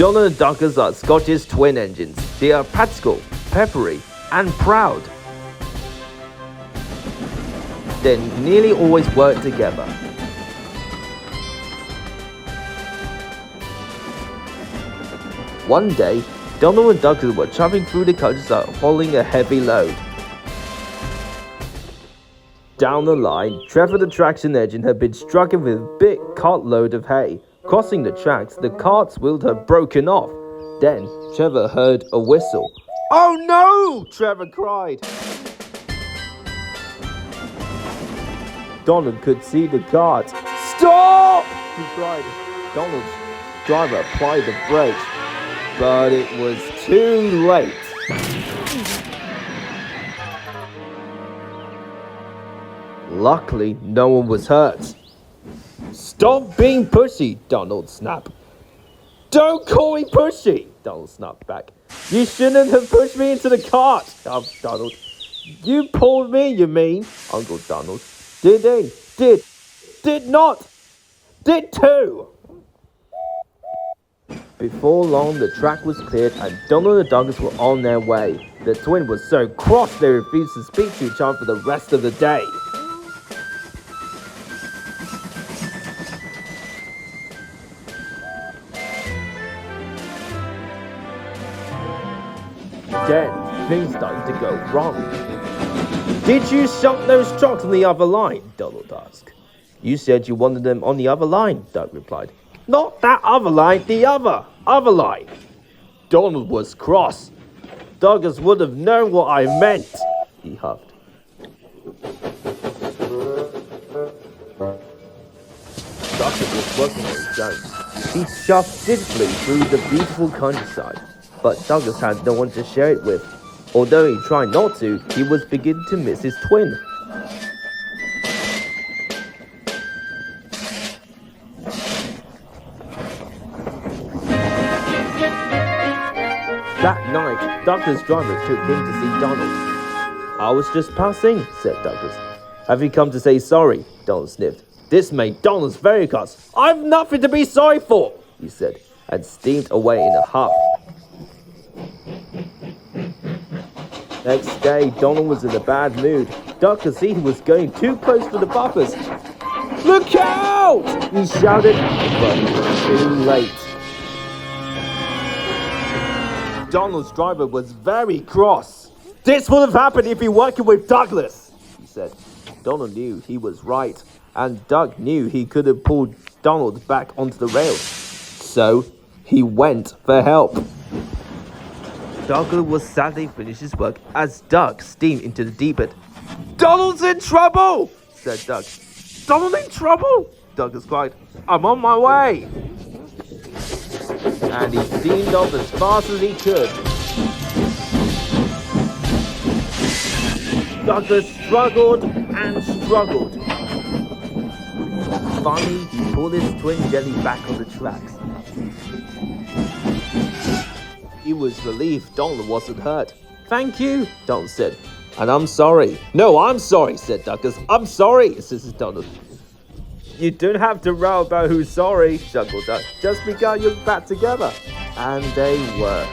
Donald and Douglas are Scottish twin engines. They are practical, peppery, and proud. They nearly always work together. One day, Donald and Douglas were traveling through the countryside hauling a heavy load. Down the line, Trevor the traction engine had been struggling with a big cartload of hay. Crossing the tracks, the cart's wheels had broken off. Then, Trevor heard a whistle. "Oh no!" Trevor cried. Donald could see the cart. "Stop!" he cried. Donald's driver applied the brakes, but it was too late. Luckily, no one was hurt. "Stop being pushy," Donald snapped. "Don't call me pushy," Donald snapped back. "You shouldn't have pushed me into the cart," Donald. "You pulled me, you mean?" Uncle Donald. "Did they? Did not? Did too." Before long, the track was cleared and Donald and Douglas were on their way. The twins were so cross they refused to speak to each other for the rest of the day. Then, things started to go wrong. "Did you shut those trucks on the other line?" Donald asked. "You said you wanted them on the other line," Doug replied. "Not that other line, the other line." Donald was cross. "Douglas would have known what I meant," he huffed. Douglas was working on his own. He shoved digitally through the beautiful countryside. But Douglas had no one to share it with. Although he tried not to, he was beginning to miss his twin. That night, Douglas' driver took him to see Donald. "I was just passing," said Douglas. "Have you come to say sorry?" Donald sniffed. This made Donald very cross. "I've nothing to be sorry for," he said, and steamed away in a huff. Next day, Donald was in a bad mood. Doug could see he was going too close for the bumpers. "Look out!" he shouted, but it was too late. Donald's driver was very cross. "This would have happened if you were working with Douglas," he said. Donald knew he was right, and Doug knew he could have pulled Donald back onto the rails. So, he went for help. Douglas was sadly finished his work as Doug steamed into the deep end. "Donald's in trouble!" said Doug. "Donald in trouble?" Douglas cried. "I'm on my way!" And he steamed off as fast as he could. Douglas struggled and struggled. Finally, he pulled his twin jelly back on the tracks. He was relieved Donald wasn't hurt. "Thank you," Donald said. "And I'm sorry." "No, I'm sorry," said Douglas. "I'm sorry," insisted Donald. "You don't have to row about who's sorry," chuckled Doug. "Just because you're back together." And they were.